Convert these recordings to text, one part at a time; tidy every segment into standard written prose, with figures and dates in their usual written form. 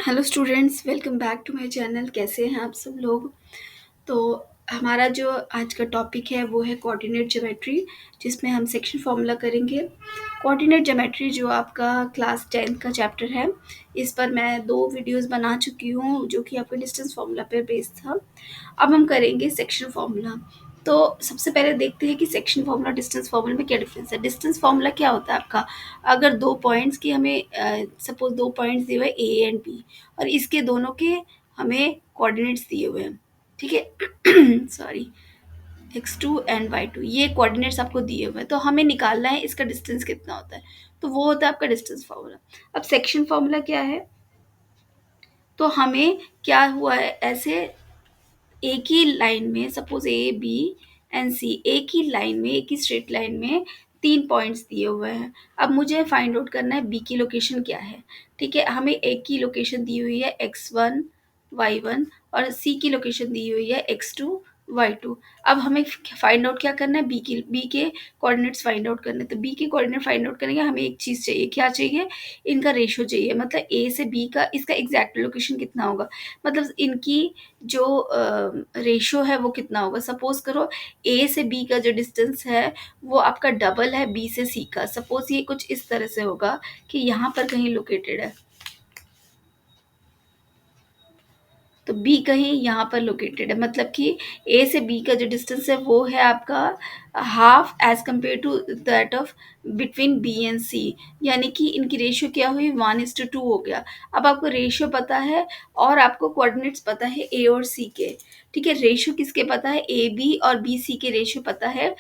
Hello students, welcome back to my channel. कैसे हैं आप सब लोग? तो हमारा जो आज का टॉपिक है वो है कोऑर्डिनेट ज्योमेट्री, जिसमें हम सेक्शन फार्मूला करेंगे। कोऑर्डिनेट ज्योमेट्री जो आपका क्लास 10th का चैप्टर है, इस पर मैं 2 वीडियोस बना चुकी हूँ जो कि आपका डिस्टेंस फार्मूला पे बेस्ड था। अब हम करेंगे सेक्शन फार्मूला। तो सबसे पहले देखते हैं कि सेक्शन फार्मूला डिस्टेंस फार्मूला में क्या डिफरेंस है। डिस्टेंस फार्मूला क्या होता है आपका, अगर 2 पॉइंट्स की हमें सपोज 2 पॉइंट्स दिए हुए ए एंड बी, और इसके दोनों के हमें कोऑर्डिनेट्स दिए हुए हैं, ठीक है। सॉरी, x2 एंड y2 ये कोऑर्डिनेट्स आपको दिए हुए हैं, तो हमें निकालना है इसका डिस्टेंस कितना होता है। तो वो होता है आपका डिस्टेंस फार्मूला। अब सेक्शन फार्मूला क्या है, तो हमें क्या हुआ है, ऐसे एक ही लाइन में सपोज ए बी एंड सी, एक ही लाइन में, एक ही स्ट्रेट लाइन में 3 पॉइंट्स दिए हुए हैं। अब मुझे फाइंड आउट करना है बी की लोकेशन क्या है। ठीक है, हमें ए की लोकेशन दी हुई है x1 y1, और सी की लोकेशन दी हुई है x2 y2। अब हमें फाइंड आउट क्या करना है, बी के कोऑर्डिनेट्स फाइंड आउट करने हैं। तो बी के कोऑर्डिनेट फाइंड आउट करेंगे, हमें एक चीज़ चाहिए, क्या चाहिए, इनका रेशियो चाहिए। मतलब ए से बी का इसका एग्जैक्ट लोकेशन कितना होगा, मतलब इनकी जो रेशियो है वो कितना होगा। सपोज करो ए से बी का जो डिस्टेंस है वो आपका डबल है बी से सी का। सपोज ये कुछ इस तरह से होगा कि यहाँ पर कहीं लोकेटेड है, तो बी कहीं यहाँ पर लोकेटेड है, मतलब कि ए से बी का जो डिस्टेंस है वो है आपका half as compare to that of between B and C. यानी कि इनकी रेशियो क्या हुई, 1:2 हो गया। अब आपको रेशियो पता है और आपको कोऑर्डिनेट्स पता है ए और सी के। ठीक है, रेशियो किसके पता है, ए बी और बी सी के रेशियो पता है।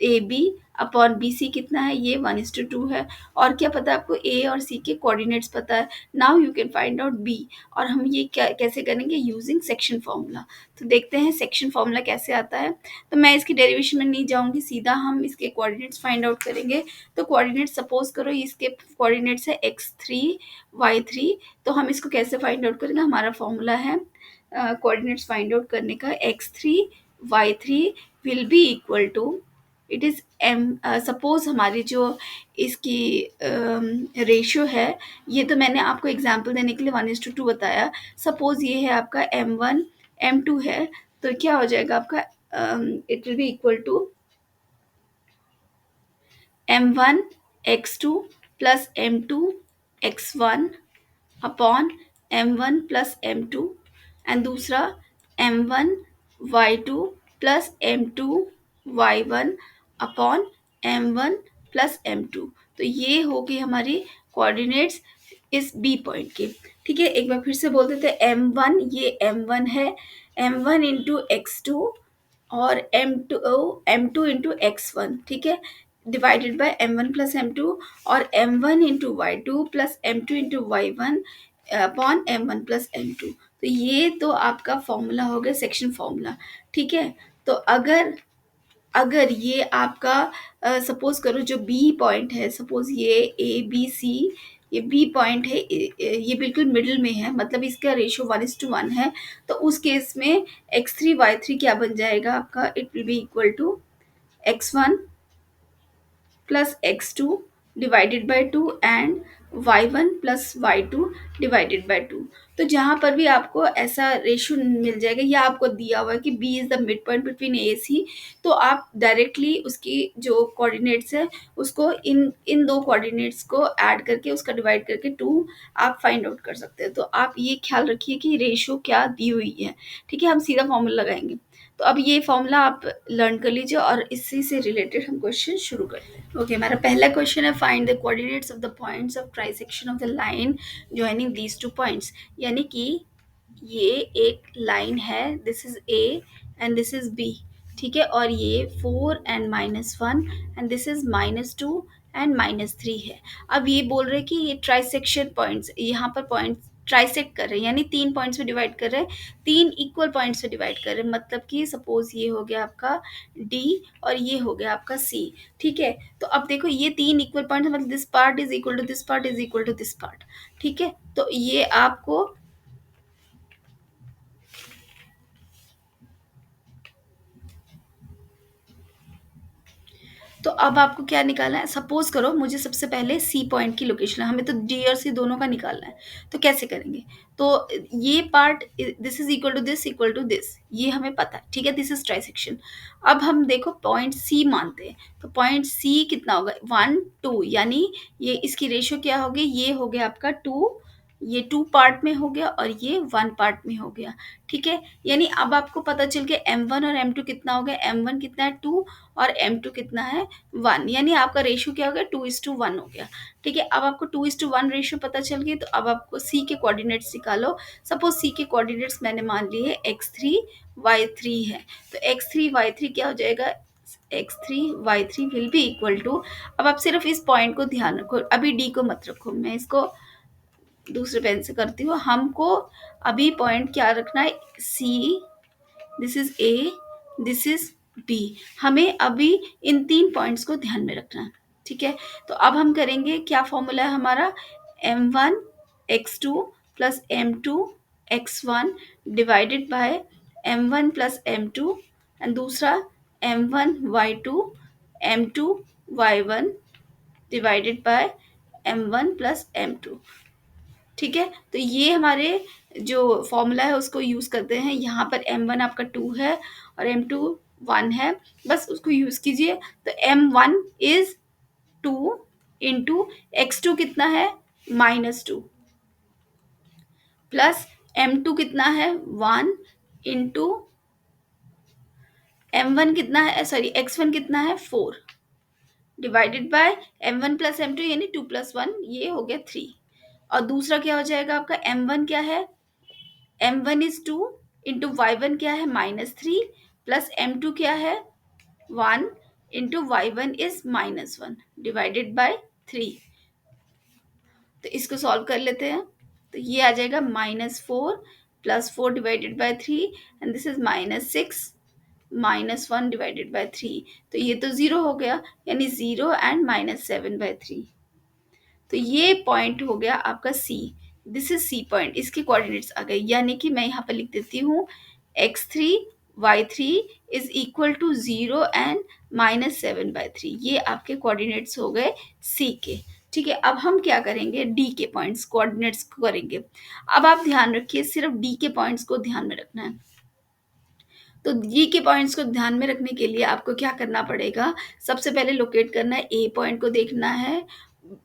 A B upon B C कितना है, ये 1:2 है। और क्या पता है आपको, ए और सी के कोऑर्डिनेट्स पता है। Now you can find out B. और हम ये क्या कैसे करेंगे, यूजिंग सेक्शन फार्मूला। तो देखते हैं सेक्शन फार्मूला कैसे आता है। तो मैं इसकी डेरिवेशन में नहीं जाऊंगी, सीधा हम इसके कोऑर्डिनेट्स फाइंड आउट करेंगे। तो कोऑर्डिनेट्स सपोज करो इसके कोऑर्डिनेट्स है x3 y3। तो हम इसको कैसे फाइंड आउट करेंगे, हमारा फॉर्मूला है कोऑर्डिनेट्स फाइंड आउट करने का, x3 y3 will be equal to, it is M. Suppose हमारी जो इसकी रेशियो है, ये तो मैंने आपको एग्जांपल देने के लिए 1:2 बताया। सपोज ये है आपका m1 m2 है, तो क्या हो जाएगा आपका, it will be equal to m1 x2 plus m2 x1 upon m1 plus m2, and दूसरा m1 y2 plus m2 y1 upon m1 plus m2। तो ये होगी हमारी कोऑर्डिनेट्स इस बी पॉइंट के। ठीक है, एक बार फिर से बोल देते हैं, m1 ये m1 है, m1 इंटू x2 और m2 इंटू x1, ठीक है, divided by m1 plus m2, और m1 into y2 plus m2 into y1 upon m1 plus m2। तो ये तो आपका फॉर्मूला हो गया सेक्शन फॉर्मूला। ठीक है, तो अगर अगर ये आपका सपोज करो जो बी पॉइंट है, सपोज ये ए बी सी, ये बी पॉइंट है, ये बिल्कुल मिडिल में है, मतलब इसका रेशियो 1:1 है। तो उस केस में x3 y3 क्या बन जाएगा आपका, it will be equal to x1 plus x2 divided by 2 and y1 plus y2 divided by 2। तो जहाँ पर भी आपको ऐसा रेशियो मिल जाएगा, या आपको दिया हुआ है कि b is the mid point between A C, तो आप डायरेक्टली उसकी जो कोऑर्डिनेट्स है उसको इन इन दो कोऑर्डिनेट्स को ऐड करके उसका डिवाइड करके 2 आप फाइंड आउट कर सकते हैं। तो आप ये ख्याल रखिए कि रेशियो क्या दी हुई है। ठीक है, हम सीधा फॉर्मूला लगाएंगे। तो अब ये फॉर्मूला आप लर्न कर लीजिए और इसी से रिलेटेड हम क्वेश्चन शुरू करते हैं। ओके, हमारा पहला क्वेश्चन है, find the coordinates of the points of trisection of the line joining these two points. यानी कि ये एक लाइन है, this is A and this is B. ठीक है, और ये 4 and -1 and this is -2 and -3 है। अब ये बोल रहे हैं कि ये ट्राइसेक्शन पॉइंट्स, यहाँ पर पॉइंट्स ट्राइसेक्ट कर रहे हैं, यानी 3 पॉइंट्स में डिवाइड कर रहे हैं, 3 इक्वल पॉइंट्स में डिवाइड कर रहे हैं। मतलब कि सपोज ये हो गया आपका डी और ये हो गया आपका सी। ठीक है, तो अब देखो ये 3 इक्वल पॉइंट्स, मतलब this part is equal to this part is equal to this part. ठीक है, तो ये आपको तो अब आपको क्या निकालना है, सपोज करो मुझे सबसे पहले सी पॉइंट की लोकेशन है, हमें तो डी और सी दोनों का निकालना है। तो कैसे करेंगे, तो ये part this is equal to this, ये हमें पता है, ठीक है, दिस इज ट्राइसेक्शन। अब हम देखो पॉइंट सी मानते हैं, तो पॉइंट सी कितना होगा, 1 2, यानी ये इसकी रेशियो क्या होगी, ये हो गया आपका 2, ये 2 पार्ट में हो गया और ये 1 पार्ट में हो गया, ठीक है। यानी अब आपको पता चल गया M1 और M2 कितना हो गया, M1 कितना है 2 और M2 कितना है 1, यानी आपका रेशियो क्या हो गया, 2:1 हो गया, ठीक है। अब आपको 2:1 रेशियो पता चल गई, तो अब आपको सी के कोऑर्डिनेट्स निकालो। सपोज सी के कोऑर्डिनेट्स मैंने मान लिए x3 y3 है, तो x3 y3 क्या हो जाएगा, x3 y3 will be equal to, अब आप सिर्फ इस पॉइंट को ध्यान रखो, अभी डी को मत रखो, मैं इसको दूसरे पेन से करती हूँ। हमको अभी पॉइंट क्या रखना है, C, this is A, this is B, हमें अभी इन 3 पॉइंट्स को ध्यान में रखना है, ठीक है। तो अब हम करेंगे, क्या फॉर्मूला है हमारा, m1 x2 plus m2 x1 divided by m1 plus m2, and दूसरा m1 y2 m2 y1 divided by m1 plus m2, ठीक है। तो ये हमारे जो फॉर्मूला है उसको यूज़ करते हैं, यहाँ पर m1 आपका 2 है और m2 1 है, बस उसको यूज़ कीजिए। तो m1 इज 2 इंटू x2 कितना है -2, प्लस m2 कितना है 1 इंटू m1 कितना है, सॉरी x1 कितना है 4, divided bye m1 plus m2 यानी 2 प्लस 1, ये हो गया 3। और दूसरा क्या हो जाएगा आपका, m1 क्या है, m1 इज 2 इंटू y1 क्या है -3, प्लस m2 क्या है 1 into y1 is -1 divided by 3। तो इसको सॉल्व कर लेते हैं, तो ये आ जाएगा -4 plus 4 divided by 3, and this is -6 -1 divided by 3, तो ये तो 0 हो गया, यानी 0 एंड -7/3। तो ये पॉइंट हो गया आपका सी, दिस इज सी पॉइंट, इसके कोऑर्डिनेट्स आ गए, यानी कि मैं यहाँ पर लिख देती हूँ x3 y3 is equal to 0 and -7/3, ये आपके कोऑर्डिनेट्स हो गए सी के, ठीक है। अब हम क्या करेंगे, डी के पॉइंट्स कोऑर्डिनेट्स को करेंगे। अब आप ध्यान रखिए, सिर्फ डी के पॉइंट्स को ध्यान में रखना है। तो जी के पॉइंट्स को ध्यान में रखने के लिए आपको क्या करना पड़ेगा, सबसे पहले लोकेट करना है, ए पॉइंट को देखना है,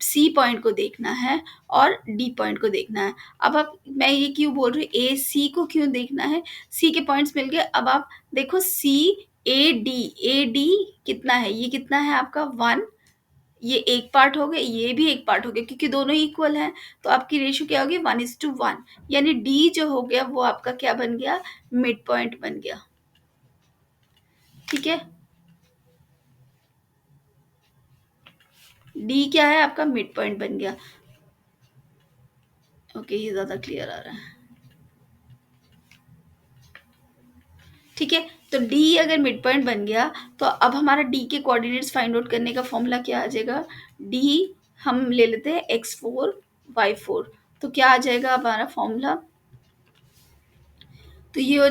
सी पॉइंट को देखना है और डी पॉइंट को देखना है। अब आप, मैं ये क्यों बोल रही हूँ, ए सी को क्यों देखना है, सी के पॉइंट्स मिल गए। अब आप देखो सी ए डी कितना है, ये कितना है आपका 1, ये एक पार्ट हो गया, ये भी एक पार्ट हो गया, क्योंकि दोनों इक्वल हैं, तो आपकी रेशियो क्या होगी 1:1, यानी डी जो हो गया वो आपका क्या बन गया, मिड पॉइंट बन गया, ठीक है। डी क्या है आपका, मिड पॉइंट बन गया। ओके, ये ज्यादा क्लियर आ रहा है, ठीक है। तो डी अगर मिड पॉइंट बन गया, तो अब हमारा डी के कोऑर्डिनेट्स फाइंड आउट करने का फॉर्मूला क्या आ जाएगा, डी हम ले लेते हैं x4 y4, तो क्या आ जाएगा हमारा फॉर्मूला, तो ये हो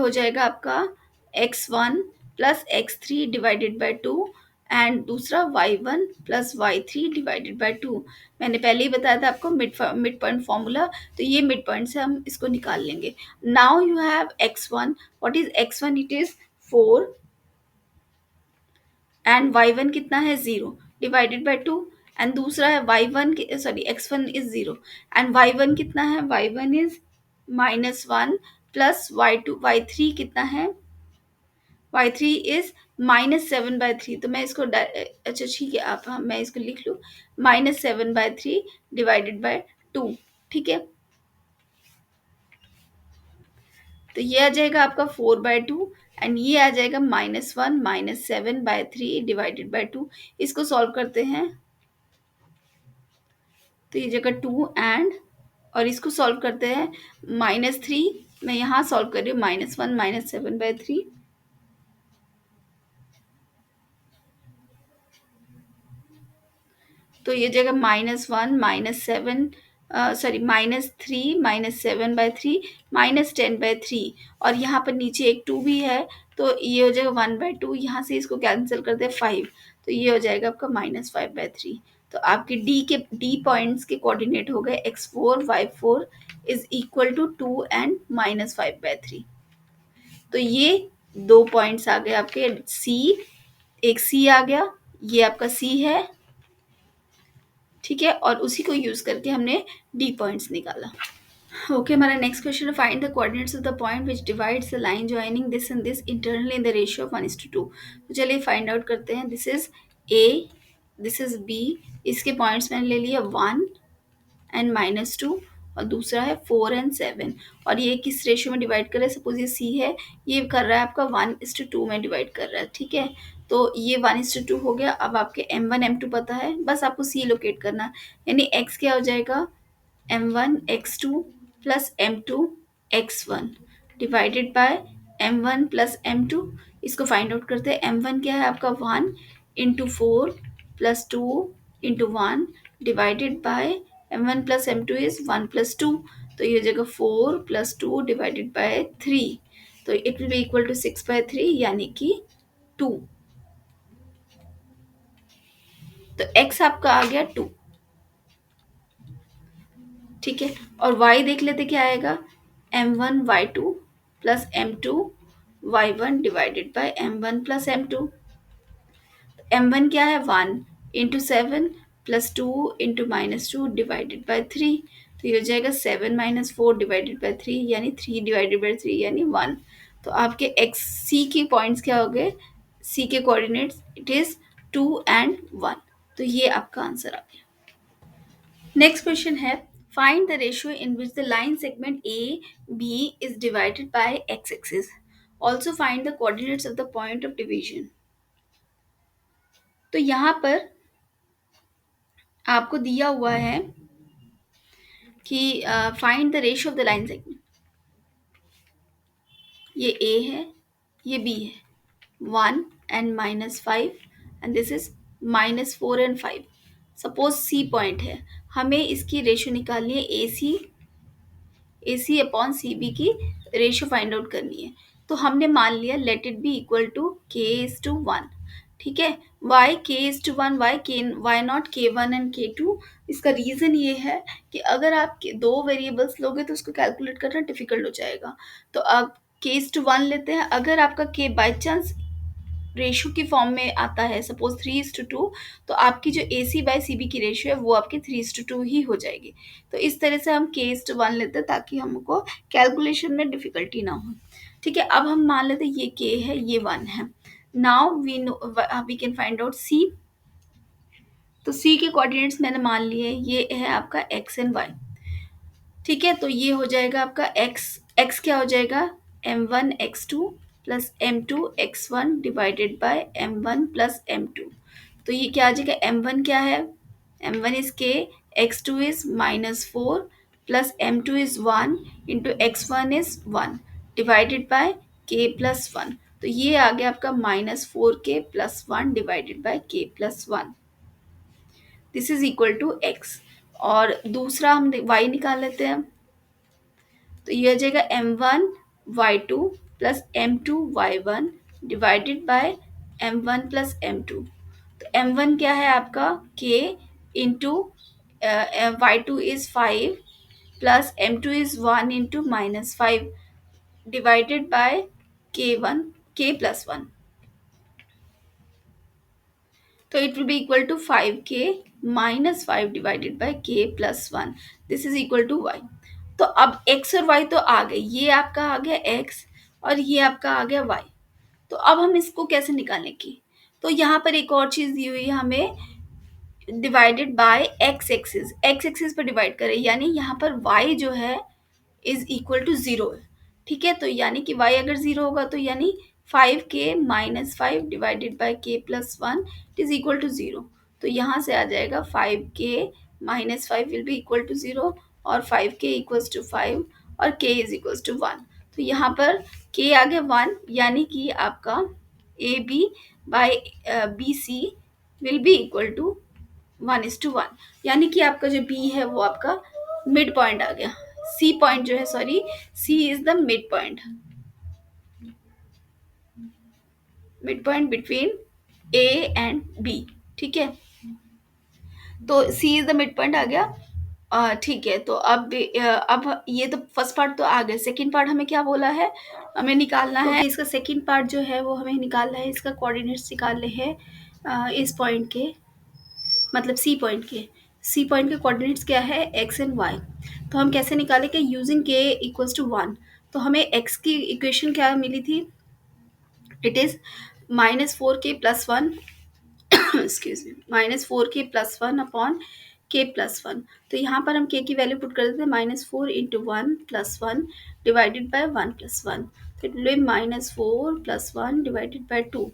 जाएगा आपका x1 plus x3 divided by 2, and दूसरा y1 plus y3 divided by 2। मैंने पहले ही बताया था आपको मिड पॉइंट फॉर्मूला, तो ये मिड पॉइंट से हम इसको निकाल लेंगे। Now you have x1, what is x1, it is 4 and y1 कितना है 0 डिवाइडेड बाय 2, एंड दूसरा है y1, sorry x1 is 0 and y1 कितना है, y1 इज -1 प्लस y3 कितना है, y3 इज -7/3, तो मैं इसको अच्छा ठीक है, आप, हाँ, मैं इसको लिख लूँ, -7/3 डिवाइडेड बाय 2, ठीक है। तो ये आ जाएगा आपका 4/2 एंड ये आ जाएगा -1 -7/3 डिवाइडेड बाय 2। इसको सॉल्व करते हैं, तो ये जगह 2 एंड, और इसको सॉल्व करते हैं -3, मैं यहाँ सॉल्व कर रही हूँ, -1 -7/3, तो ये जगह -1 -7 सॉरी -3 - 7/3 -10/3, और यहाँ पर नीचे एक 2 भी है, तो ये हो जाएगा 1/2। यहाँ से इसको कैंसिल कर दे 5, तो ये हो जाएगा आपका -5/3। तो आपके डी पॉइंट्स के कोऑर्डिनेट हो गए x4 y4 is equal to 2 and -5/3। तो ये दो पॉइंट्स आ गए आपके सी, एक सी आ गया, ये आपका सी है, ठीक है, और उसी को यूज करके हमने डी पॉइंट्स निकाला। ओके, हमारा नेक्स्ट क्वेश्चन है find the coordinates of the point which divides the line joining this and this internally in the ratio of 1:2। तो चलिए फाइंड आउट करते हैं। This is A, this is B, इसके points मैंने ले लिया 1 एंड -2, और दूसरा है 4 एंड 7, और ये किस रेशियो में डिवाइड कर रहा है? सपोज ये सी है, ये कर रहा है आपका 1:2 में डिवाइड कर रहा है, ठीक है। तो ये 1:2 हो गया। अब आपके m1 m2 पता है, बस आपको सी लोकेट करना है, यानी x क्या हो जाएगा, m1 x2 plus m2 x1 divided by m1 plus m2। इसको फाइंड आउट करते हैं। m1 क्या है आपका 1 into 4 plus 2 into 1 divided bye m1 plus m2 is 1 plus 2, तो ये हो जाएगा 4 प्लस 2 डिवाइडेड बाय 3, तो it will be equal to 6/3 यानी कि 2। तो x आपका आ गया 2, ठीक है। और y देख लेते क्या आएगा, m1 y2 plus m2 y1 divided by m1 plus m2। m1 क्या है 1 into 7 plus 2 into -2 divided by 3, तो ये हो जाएगा 7 - 4 डिवाइडेड बाय 3 यानी 3 डिवाइडेड बाय 3 यानी 1। तो आपके एक्स सी के पॉइंट्स क्या हो गए, सी के कोऑर्डिनेट्स इट इज 2 एंड 1, तो ये आपका आंसर आ गया। नेक्स्ट क्वेश्चन है find the ratio in which the line segment A B is divided by X axis, also find the coordinates of the point of division. तो यहाँ पर आपको दिया हुआ है कि find the ratio of the line segment. ये A है, ये बी है, 1 and -5 and this is -4 and 5। Suppose C point है, हमें इसकी रेशियो निकालनी है, ए सी अपॉन सी बी की रेशियो फाइंड आउट करनी है। तो हमने मान लिया let it be equal to k:1, ठीक है। y k:1, why not k1 and k2? इसका रीज़न ये है कि अगर आप दो वेरिएबल्स लोगे तो उसको कैलकुलेट करना डिफिकल्ट हो जाएगा। तो अब k:1 लेते हैं। अगर आपका k बाई चांस रेशियो की फॉर्म में आता है, सपोज 3:2, तो आपकी जो ए सी बाई सी बी की रेशियो है वो आपकी 3:2 ही हो जाएगी। तो इस तरह से हम k:1 लेते हैं ताकि हमको कैलकुलेशन में डिफिकल्टी ना हो, ठीक है। अब हम मान लेते हैं ये k है, ये 1 है। Now we can find out c। तो c के कोऑर्डिनेट्स मैंने मान लिए, ये है आपका x एंड y, ठीक है। तो ये हो जाएगा आपका x क्या हो जाएगा, m1 x2 plus m2 x1 divided by m1 plus m2। तो ये क्या आ जाएगा, m1 क्या है, m1 is k, x2 is -4 plus m2 is 1 into x1 is 1 divided by k plus 1। तो ये आ गया आपका -4k plus 1 divided by k plus 1, this is equal to x। और दूसरा हम y निकाल लेते हैं। तो ये हो जाएगा m1 y2 plus m2 y1 divided by m1 plus m2। तो m1 क्या है आपका k into y2 is 5 plus m2 is 1 into -5 divided by k plus 1। तो it will be equal to 5k minus 5 divided by k plus 1, this is equal to y। तो अब x और y तो आ गए, ये आपका आ गया x और ये आपका आ गया y। तो अब हम इसको कैसे निकालेंगे, तो यहाँ पर एक और चीज़ दी हुई है हमें, डिवाइडेड बाय x एक्सिस पर डिवाइड करें, यानी यहाँ पर y जो है इज इक्वल टू 0 है, ठीक है। तो यानी कि y अगर 0 होगा तो यानी 5k minus 5 divided by k plus 1 it is equal to 0। तो यहाँ से आ जाएगा 5k minus 5 will be equal to 0 और 5k इक्वल्स टू 5 और k इज इक्वल्स टू 1। तो यहाँ पर k आ गया 1, यानी कि आपका A B by B C will be equal to 1:1, यानी कि आपका जो b है वो आपका मिड पॉइंट आ गया, सी पॉइंट जो है, sorry, C is the mid point, mid point between A and B. ठीक है, तो C is the mid point आ गया। ठीक है, तो अब ये तो फर्स्ट पार्ट तो आ गया, सेकंड पार्ट हमें क्या बोला है, हमें निकालना है इसका सेकंड पार्ट जो है वो हमें निकालना है, इसका कोऑर्डिनेट्स निकालने हैं इस पॉइंट के, मतलब सी पॉइंट के। सी पॉइंट के कोऑर्डिनेट्स क्या है, एक्स एंड वाई। तो हम कैसे निकालेंगे, यूजिंग के इक्वल्स टू 1। तो हमें एक्स की इक्वेशन क्या मिली थी, it is -4k+1 excuse me, -4k+1 upon k+1। तो यहाँ पर हम k की वैल्यू पुट कर देते हैं, -4 × 1 + 1 डिवाइडेड बाय 1 + 1। तो it will B -4 + 1 divided by 2,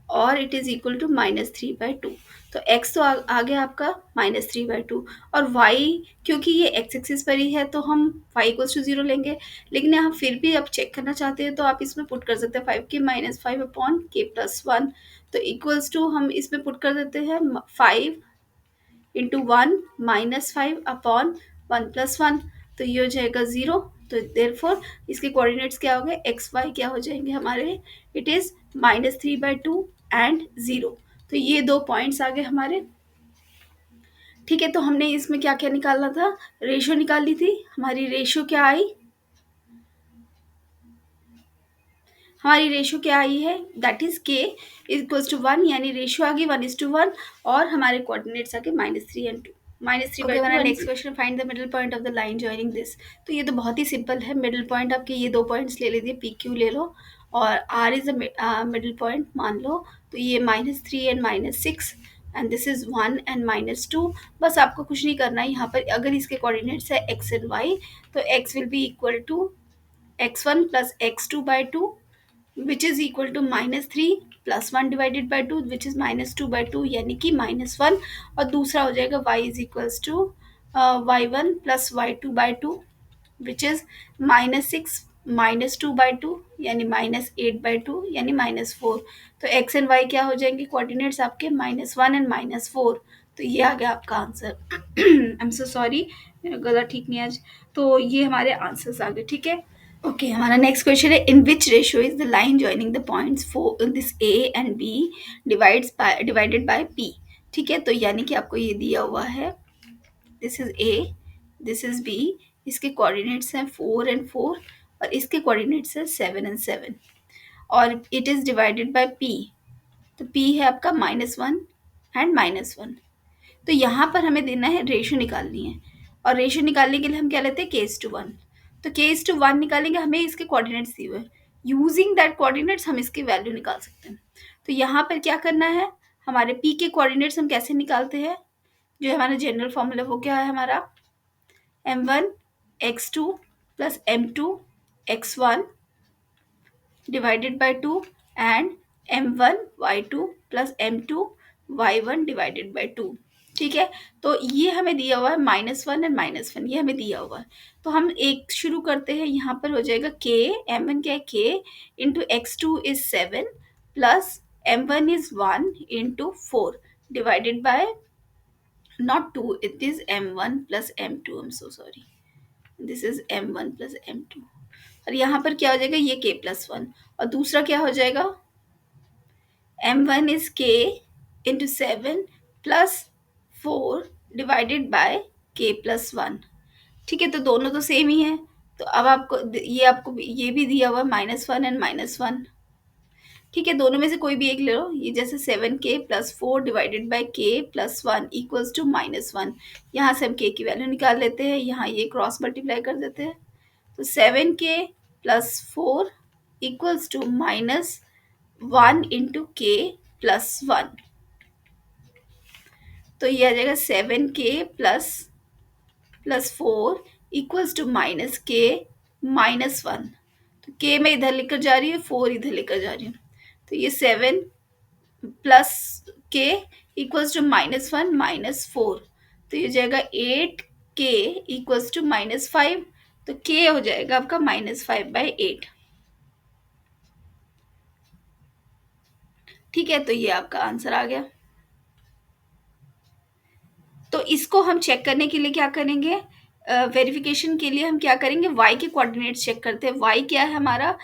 और इट इज इक्वल टू -3/2। तो x तो आ गया आपका -3/2, और y, क्योंकि ये x एक्सिस पर ही है तो हम y = 0 लेंगे। लेकिन यहाँ फिर भी आप चेक करना चाहते हैं तो आप इसमें पुट कर सकते हैं 5k - 5 अपॉन k+1। तो इक्वल्स टू हम इसमें पुट कर देते हैं 5 इंटू 1 - 5 अपॉन 1 + 1। तो ये हो जाएगा 0। तो देयरफॉर इसके कोऑर्डिनेट्स क्या हो गए, एक्स वाई क्या हो जाएंगे हमारे, इट इज -3/2 एंड 0। तो ये दो पॉइंट्स आ गए हमारे। ठीक है, तो हमने इसमें क्या क्या निकालना था, रेशियो निकाली थी। हमारी रेशियो क्या आई, हमारी रेशियो क्या आई है, दैट इज के इक्वल्स टू 1, यानी रेशियो आ गई 1:1, और हमारे कोऑर्डिनेट्स आ गए -3 एंड 2, -3/2। हमारा next question, find the middle point of the line joining this. तो ये तो बहुत ही सिंपल है, मिडिल पॉइंट आपके ये दो पॉइंट्स ले लीजिए, पी क्यू ले लो, और R is the middle point मान लो। तो ये -3 and -6, and this is 1 and -2। बस आपको कुछ नहीं करना है यहाँ पर, अगर इसके कोऑर्डिनेट्स है एक्स एंड वाई, तो X will be equal to x1 + x2/2, which is equal to -3 + 1 divided by 2, which is -2/2, यानी कि -1। और दूसरा हो जाएगा y is equals to y1 + y2/2, which is -6 -2/2, यानी -8/2, यानी -4। तो x एंड y क्या हो जाएंगे, कोऑर्डिनेट्स आपके -1 एंड -4। तो ये आ गया आपका answer. I am so sorry, मेरा गला ठीक नहीं आज। तो ये हमारे आंसर्स आ गए। ठीक है, ओके, हमारा नेक्स्ट क्वेश्चन है, in which ratio is the line joining the points for this A and B divided by P. ठीक है, तो यानी कि आपको ये दिया हुआ है, this is A, this is B, इसके कोऑर्डिनेट्स हैं 4 एंड 4, और इसके कोऑर्डिनेट्स हैं 7 एंड 7, और it is divided by P. तो पी है आपका -1 एंड -1। तो यहाँ पर हमें देना है, रेशियो निकालनी है, और रेशियो निकालने के लिए हम क्या लेते हैं, k:1। तो k:1 निकालेंगे, हमें इसके कोऑर्डिनेट्स दिए हुए, यूजिंग दैट कोऑर्डिनेट्स हम इसकी वैल्यू निकाल सकते हैं। तो यहाँ पर क्या करना है, हमारे p के कोऑर्डिनेट्स हम कैसे निकालते हैं, जो हमारा जनरल फॉर्मूला वो क्या है हमारा, m1 x2 + m2 x1 divided by 2, and m1 y2 + m2 y1 divided by 2। ठीक है, तो ये हमें दिया हुआ है -1 एंड -1, ये हमें दिया हुआ है। तो हम एक शुरू करते हैं, यहाँ पर हो जाएगा k, m1 क्या है k into x2 is 7 plus m1 is 1 into 4 divided bye not 2, it is m1 + m2, I am so sorry, this is m1 + m2। और यहाँ पर क्या हो जाएगा, ये k+1, और दूसरा क्या हो जाएगा, m1 is k into 7 plus 4 divided by k+1। ठीक है, तो दोनों तो सेम ही है। तो अब आपको ये भी दिया हुआ है -1 एंड -1। ठीक है, दोनों में से कोई भी एक ले लो, ये जैसे 7k + 4 divided by k+1 equals to -1। यहाँ से हम k की वैल्यू निकाल लेते हैं, यहाँ ये क्रॉस मल्टीप्लाई कर देते हैं। तो 7k + 4 equals to -1 into k+1। तो ये आ जाएगा 7k + 4 इक्वल्स टू -k-1। तो k मैं इधर लेकर जा रही हूँ, 4 इधर लेकर जा रही हूँ। तो ये 7 + k इक्वल्स टू -1 - 4। तो ये हो जाएगा 8k इक्वल्स टू -5। तो k हो जाएगा आपका -5/8। ठीक है, तो ये आपका आंसर आ गया। तो इसको हम चेक करने के लिए क्या करेंगे, वेरिफिकेशन के लिए हम क्या करेंगे, y के कोऑर्डिनेट्स चेक करते हैं। y क्या है हमारा,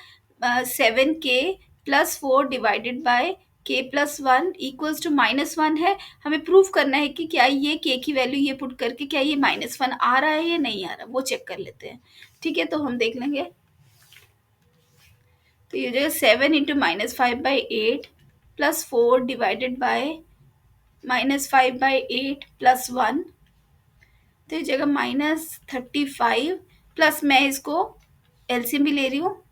7k+4 divided by k+1 equals to -1 है। हमें प्रूव करना है कि क्या ये k की वैल्यू ये पुट करके क्या ये -1 आ रहा है या नहीं आ रहा, वो चेक कर लेते हैं। ठीक है, तो हम देख लेंगे। तो ये हो जाएगा 7 into -5/8 plus 4 divided bye -5/8 plus 1, तो ये जगह -35 प्लस मैं इसको एलसीएम भी ले रही हूँ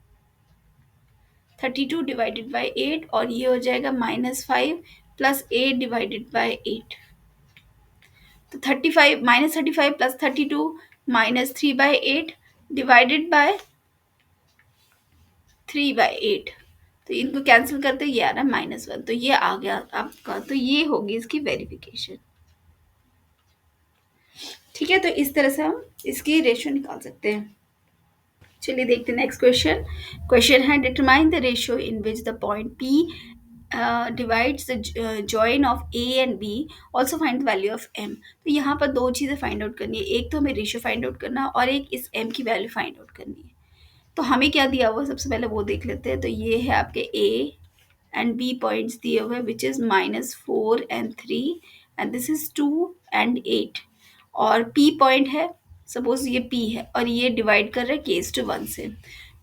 32 डिवाइडेड बाय 8, और ये हो जाएगा -5 प्लस 8 डिवाइडेड बाय 8। तो 35 -35 प्लस 32 -3/8 डिवाइडेड बाय 3/8। तो इनको कैंसिल करते ये आ रहा है -1, तो ये आ गया आपका। तो ये होगी इसकी वेरिफिकेशन। ठीक है, तो इस तरह से हम इसकी रेशियो निकाल सकते हैं। चलिए देखते हैं नेक्स्ट क्वेश्चन। क्वेश्चन है determine the ratio in which the point P divides the join of A and B, also find the value of M. तो यहाँ पर दो चीज़ें फाइंड आउट करनी है, एक तो हमें रेशियो फाइंड आउट करना है और एक इस एम की वैल्यू फाइंड आउट करनी है। तो हमें क्या दिया हुआ सबसे पहले वो देख लेते हैं। तो ये है आपके ए एंड बी पॉइंट्स दिए हुए, which is -4 and 3 and this is 2 and 8, और P पॉइंट है, सपोज ये P है और ये डिवाइड कर रहा है k/1 से।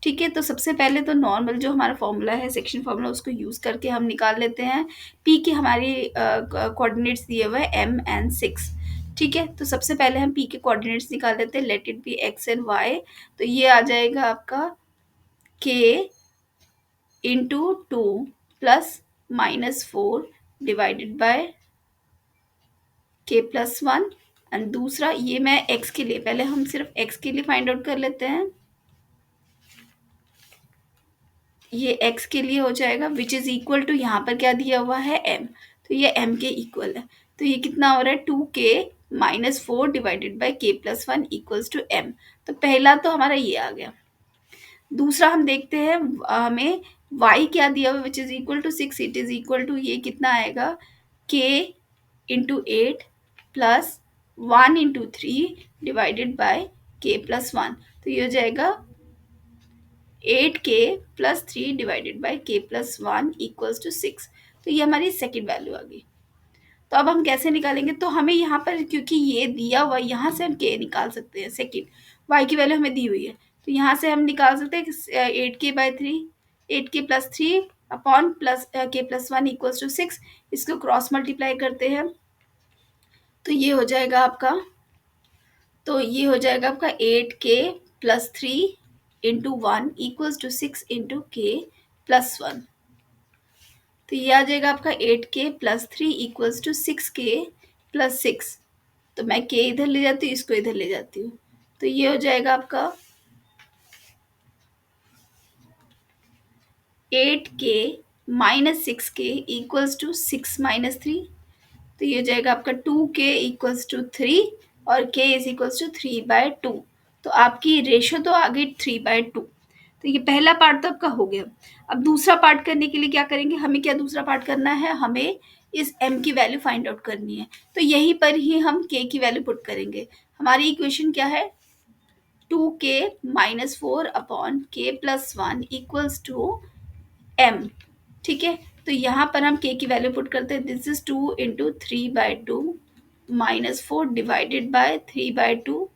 ठीक है, तो सबसे पहले तो नॉर्मल जो हमारा फॉर्मूला है, सेक्शन फॉर्मूला, उसको यूज़ करके हम निकाल लेते हैं। P की हमारी कोऑर्डिनेट्स दिए हुए हैं m and 6। ठीक है, तो सबसे पहले हम P के कोऑर्डिनेट्स निकाल लेते हैं, late it B x and y। तो ये आ जाएगा आपका k into 2 plus -4 divided by k+1, and दूसरा ये मैं x के लिए, पहले हम सिर्फ x के लिए फाइंड आउट कर लेते हैं। ये x के लिए हो जाएगा विच इज़ इक्वल टू, यहाँ पर क्या दिया हुआ है m, तो ये m के इक्वल है। तो ये कितना हो रहा है 2k - 4 divided by k+1 equals to m। तो पहला तो हमारा ये आ गया। दूसरा हम देखते हैं, हमें y क्या दिया हुआ which is equal to 6, it is equal to ये कितना आएगा k into 8 plus 1 into 3 divided by k+1। तो ये हो जाएगा 8k plus 3 divided by k+1 equals to 6। तो ये हमारी सेकेंड वैल्यू आ गई। तो अब हम कैसे निकालेंगे, तो हमें यहाँ पर क्योंकि ये दिया हुआ, यहाँ से हम k निकाल सकते हैं, सेकेंड y की वैल्यू हमें दी हुई है, तो यहाँ से हम निकाल सकते हैं 8k/3, 8k plus 3 upon plus k+1 equals to 6। इसको क्रॉस मल्टीप्लाई करते हैं, तो ये हो जाएगा आपका, 8k plus 3 into 1 equals to 6 into k+1। तो ये आ जाएगा आपका 8k plus 3 equals to 6k plus 6। तो मैं k इधर ले जाती हूँ, इसको इधर ले जाती हूँ, तो ये हो जाएगा आपका 8k minus 6k equals to 6 minus 3। तो ये हो जाएगा आपका 2k इक्वल्स टू 3 और k इज इक्वल्स टू 3/2। तो आपकी रेशो तो आ गई 3/2। तो ये पहला पार्ट तो आपका हो गया। अब दूसरा पार्ट करने के लिए क्या करेंगे, हमें क्या दूसरा पार्ट करना है, हमें इस m की वैल्यू फाइंड आउट करनी है। तो यहीं पर ही हम k की वैल्यू पुट करेंगे। हमारी इक्वेशन क्या है, 2k - 4 upon k+1 equals to m। ठीक है, तो यहाँ पर हम k की वैल्यू पुट करते हैं, this is 2 into 3/2 -4 divided by 3/2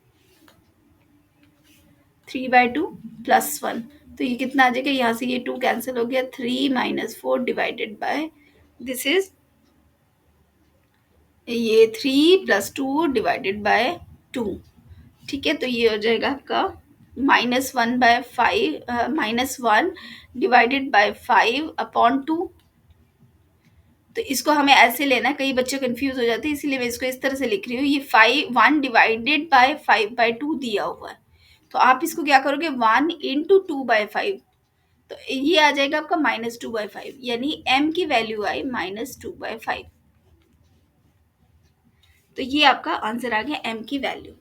plus 1। तो ये कितना आ जाएगा, यहाँ से ये 2 कैंसिल हो गया, 3 - 4 डिवाइडेड बाय, दिस इज ये 3 + 2 डिवाइडेड बाय 2। ठीक है, तो ये हो जाएगा आपका -1 डिवाइडेड बाय 5 अपॉन 2। तो इसको हमें ऐसे लेना है, कई बच्चे कंफ्यूज हो जाते हैं, इसीलिए मैं इसको इस तरह से लिख रही हूँ। ये 1 डिवाइडेड बाय 5/2 दिया हुआ है, तो आप इसको क्या करोगे, 1 इंटू 2/5। तो ये आ जाएगा आपका -2/5, यानी m की वैल्यू आई -2/5। तो ये आपका आंसर आ गया m की वैल्यू।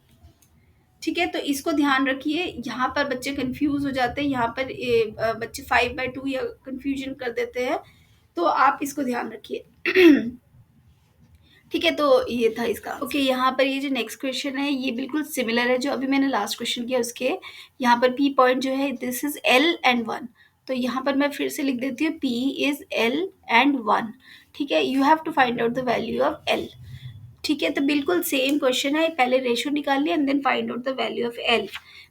ठीक है, तो इसको ध्यान रखिए, यहाँ पर बच्चे कंफ्यूज हो जाते हैं, यहाँ पर बच्चे 5/2 या कंफ्यूजन कर देते हैं, तो आप इसको ध्यान रखिए। ठीक है, तो ये था इसका। ओके, यहाँ पर ये जो नेक्स्ट क्वेश्चन है ये बिल्कुल सिमिलर है जो अभी मैंने लास्ट क्वेश्चन किया उसके। यहाँ पर पी पॉइंट जो है this is L and one, तो यहाँ पर मैं फिर से लिख देती हूँ P is L and one. ठीक है, you have to find out the value of L. ठीक है, तो बिल्कुल सेम क्वेश्चन है, पहले रेशो निकाल लिया and then find out the value of L.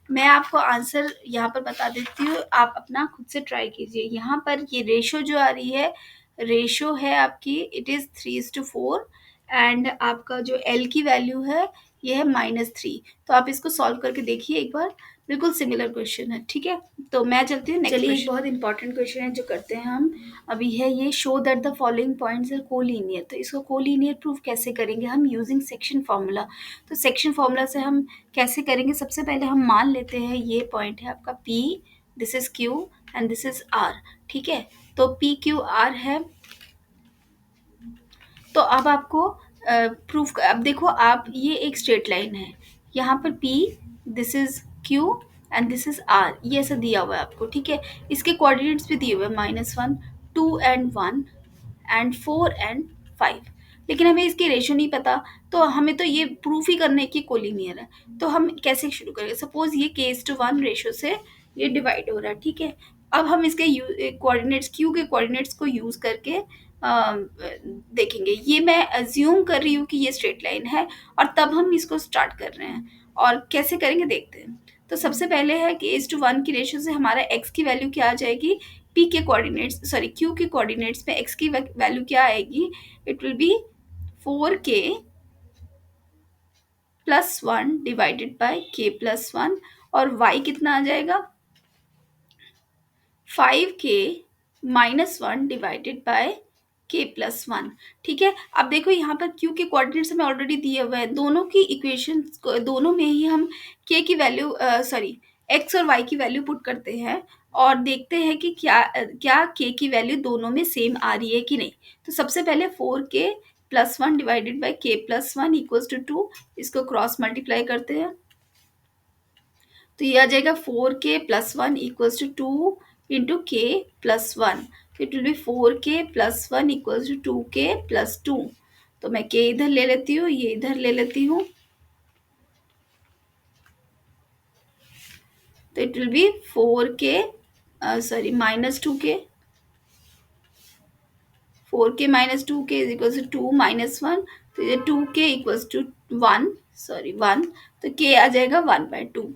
मैं आपको आंसर यहाँ पर बता देती हूँ, आप अपना खुद से ट्राई कीजिए। यहाँ पर ये रेशो जो आ रही है, रेशो है आपकी इट इज़ 3:4 एंड आपका जो एल की वैल्यू है ये है -3। तो आप इसको सॉल्व करके देखिए एक बार, बिल्कुल सिमिलर क्वेश्चन है। ठीक है, तो मैं चलती हूँ नेक्स्ट। चलिए, एक बहुत इंपॉर्टेंट क्वेश्चन है जो करते हैं हम अभी, है ये show that the following points are collinear. तो इसको कोलीनियर प्रूफ कैसे करेंगे हम, यूजिंग सेक्शन फॉर्मूला। तो सेक्शन फॉर्मूला से हम कैसे करेंगे, सबसे पहले हम मान लेते हैं ये पॉइंट है आपका P, this is Q and this is R। ठीक है, तो PQR है। तो अब आपको प्रूफ, अब देखो आप, ये एक स्ट्रेट लाइन है, यहाँ पर P, this is Q and this is R, ये ऐसा दिया हुआ है आपको। ठीक है, इसके कोऑर्डिनेट्स भी दिए हुए हैं -1, 2 एंड 1 एंड 4 एंड 5, लेकिन हमें इसकी रेशो नहीं पता, तो हमें तो ये प्रूफ ही करने की कोलिनियर है। तो हम कैसे शुरू करेंगे, सपोज ये k:1 रेशो से ये डिवाइड हो रहा है। ठीक है, अब हम इसके कोऑर्डिनेट्स, क्यू के कोऑर्डिनेट्स को यूज करके देखेंगे। ये मैं अज्यूम कर रही हूँ कि ये स्ट्रेट लाइन है और तब हम इसको स्टार्ट कर रहे हैं, और कैसे करेंगे देखते हैं। तो सबसे पहले है कि k:1 की रेशो से हमारा x की वैल्यू क्या आ जाएगी, p के कोऑर्डिनेट्स, सॉरी q के कोऑर्डिनेट्स में x की वैल्यू क्या आएगी, it will be 4k plus 1 divided by k plus 1, और y कितना आ जाएगा 5k minus 1 divided by k plus 1। ठीक है, अब देखो यहाँ पर q के कोऑर्डिनेट्स हमें ऑलरेडी दिए हुए हैं, दोनों की इक्वेशन, दोनों में ही हम k की वैल्यू, सॉरी x और y की वैल्यू पुट करते हैं और देखते हैं कि क्या k की वैल्यू दोनों में सेम आ रही है कि नहीं। तो सबसे पहले 4k plus 1 divided by k plus 1 equals to 2, इसको क्रॉस मल्टीप्लाई करते हैं तो ये आ जाएगा 4k plus 1 equals to 2 into k plus 1। It will be 4k plus 1 equals to 2k plus 2। तो मैं k इधर ले लेती हूँ, ये इधर ले लेती हूँ, तो it will be 4k, sorry -2k, 4k minus 2k is equals to 2 minus 1, तो ये 2k इक्वल्स टू 1, सॉरी 1, तो k आ जाएगा 1/2।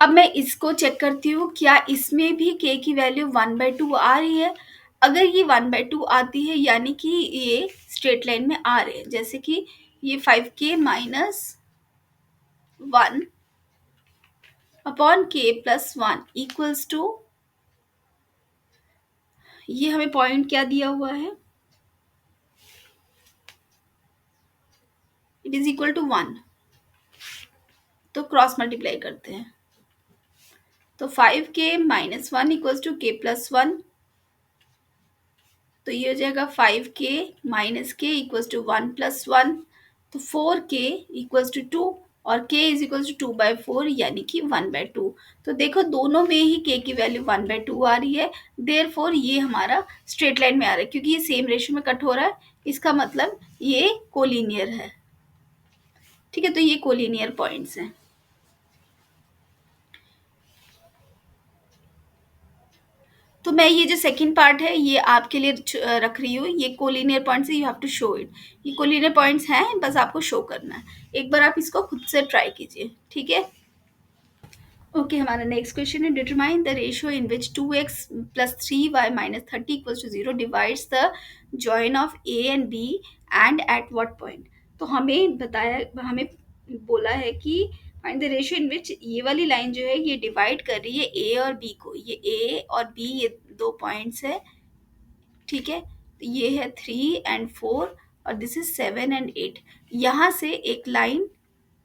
अब मैं इसको चेक करती हूँ क्या इसमें भी k की वैल्यू 1/2 आ रही है। अगर ये 1/2 आती है यानी कि ये स्ट्रेट लाइन में आ रहे हैं, जैसे कि ये 5k minus 1 upon k plus 1 equals to, ये हमें पॉइंट क्या दिया हुआ है, इट इज इक्वल टू 1। तो क्रॉस मल्टीप्लाई करते हैं, तो 5k minus 1 equals to k plus 1, तो ये हो जाएगा 5k माइनस के इक्वल्स टू 1 प्लस 1, तो 4k इक्वल्स टू 2 और k इज इक्वल्स टू 2/4 यानी कि 1/2। तो देखो दोनों में ही k की वैल्यू 1/2 आ रही है, देयरफॉर ये हमारा स्ट्रेट लाइन में आ रहा है, क्योंकि ये सेम रेशियो में कट हो रहा है, इसका मतलब ये कोलिनियर है। ठीक है, तो ये कोलिनियर पॉइंट्स हैं। तो मैं ये जो सेकंड पार्ट है ये आपके लिए रख रही हूँ, ये कोलिनियर पॉइंट्स है, you have to show it. ये कोलिनियर पॉइंट्स हैं, बस आपको शो करना है। एक बार आप इसको खुद से ट्राई कीजिए। ठीक है, ओके, हमारा नेक्स्ट क्वेश्चन है determine the ratio in which 2x plus 3y minus 30 equals to 0 divides the join of a and b and at what point. तो हमें बताया, हमें बोला है कि find the ratio in which, ये वाली लाइन जो है ये डिवाइड कर रही है a और b को, ये a और b ये दो पॉइंट्स है। ठीक है, तो ये है 3 एंड 4 और दिस इज 7 एंड 8। यहाँ से एक लाइन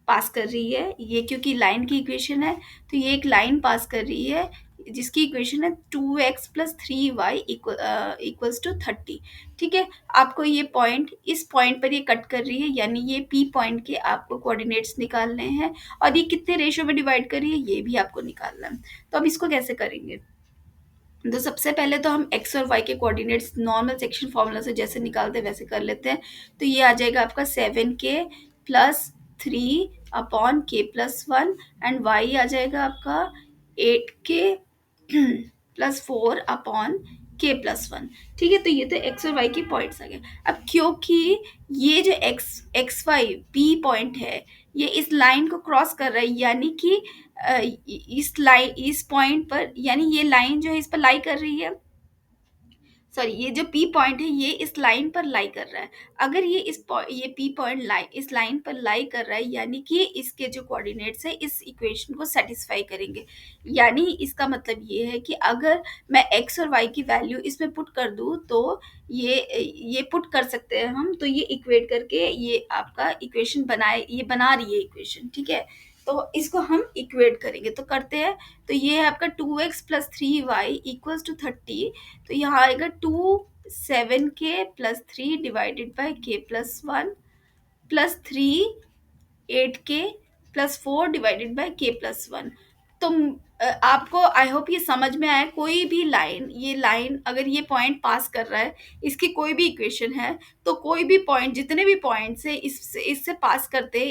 पास कर रही है, ये क्योंकि लाइन की इक्वेशन है तो ये एक लाइन पास कर रही है जिसकी इक्वेशन है 2x plus 3y equals to 30। ठीक है, आपको ये पॉइंट, इस पॉइंट पर ये कट कर रही है यानी ये P पॉइंट के आपको कोऑर्डिनेट्स निकालने हैं, और ये कितने रेशियो में डिवाइड कर रही है ये भी आपको निकालना है। तो अब इसको कैसे करेंगे, तो सबसे पहले तो हम एक्स और वाई के कोऑर्डिनेट्स नॉर्मल सेक्शन फॉर्मूला से जैसे निकालते हैं वैसे कर लेते हैं। तो ये आ जाएगा आपका 7k+3 upon k+1 and Y आ जाएगा आपका 8k+4 अपॉन k+1। ठीक है, तो ये तो एक्स और वाई की पॉइंट्स आ गए। अब क्योंकि ये जो X X Y B point है ये इस लाइन को क्रॉस कर रहा है, यानी कि इस लाइन इस पॉइंट पर, यानी ये लाइन जो है इस पर लाई कर रही है, सॉरी ये जो पी पॉइंट है ये इस लाइन पर लाई कर रहा है। अगर ये ये पी पॉइंट लाई इस लाइन पर लाई कर रहा है, यानी कि इसके जो कोऑर्डिनेट्स है इस इक्वेशन को सेटिस्फाई करेंगे। यानी इसका मतलब ये है कि अगर मैं एक्स और वाई की वैल्यू इसमें पुट कर दूं तो ये पुट कर सकते हैं हम, तो ये इक्वेट करके ये आपका इक्वेशन बनाए, ये बना रही है इक्वेशन। ठीक है, तो इसको हम इक्वेट करेंगे, तो करते हैं। तो ये है आपका 2x+3y=30। तो यहाँ आएगा 2 7k+3 divided by k+1 +3 8k+4 divided by k+1। तो आपको आई होप ये समझ में आया। कोई भी लाइन, ये लाइन अगर ये पॉइंट पास कर रहा है, इसकी कोई भी इक्वेशन है, तो कोई भी पॉइंट, जितने भी पॉइंट से इससे पास करते हैं,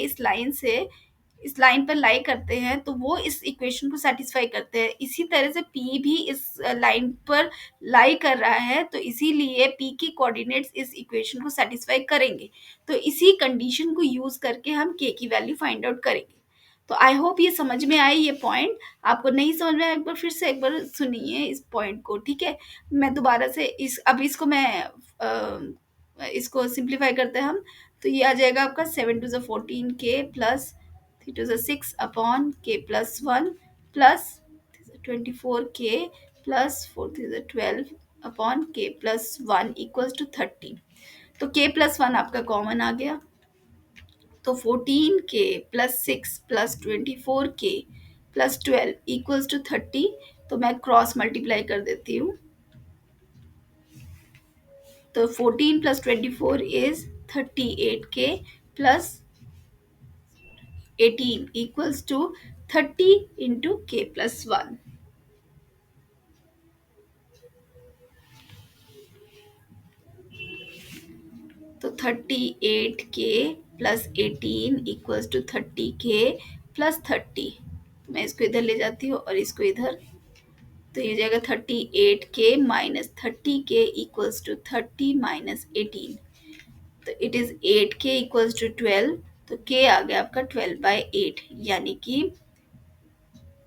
इस लाइन पर लाई करते हैं, तो वो इस इक्वेशन को सेटिस्फाई करते हैं। इसी तरह से पी भी इस लाइन पर लाई कर रहा है, तो इसीलिए पी की कोऑर्डिनेट्स इस इक्वेशन को सेटिस्फाई करेंगे। तो इसी कंडीशन को यूज करके हम के की वैल्यू फाइंड आउट करेंगे। तो आई होप ये समझ में आए ये पॉइंट। आपको नहीं समझ में आया एक बार फिर से एक बार सुनिए इस पॉइंट को। ठीक है, मैं दोबारा से इसको मैं इसको सिंप्लीफाई करते हैं हम। तो ये आ जाएगा आपका 7 to the 14k+3 to the 6 upon k+1 +24k+4 to the 12 upon k+1 तो k+1 आपका कॉमन आ गया। तो 14k+6+24k+12 तो मैं क्रॉस मल्टीप्लाई कर देती हूँ। तो 14+24 is 38k+18 = 30 into k+1। तो 38k+18 = 30k+30। मैं इसको इधर ले जाती हूँ और इसको इधर, तो ये जाएगा 38k माइनस 30k = 30 - 18। तो इट इज 8k = 12। तो k आ गया आपका 12/8, यानी कि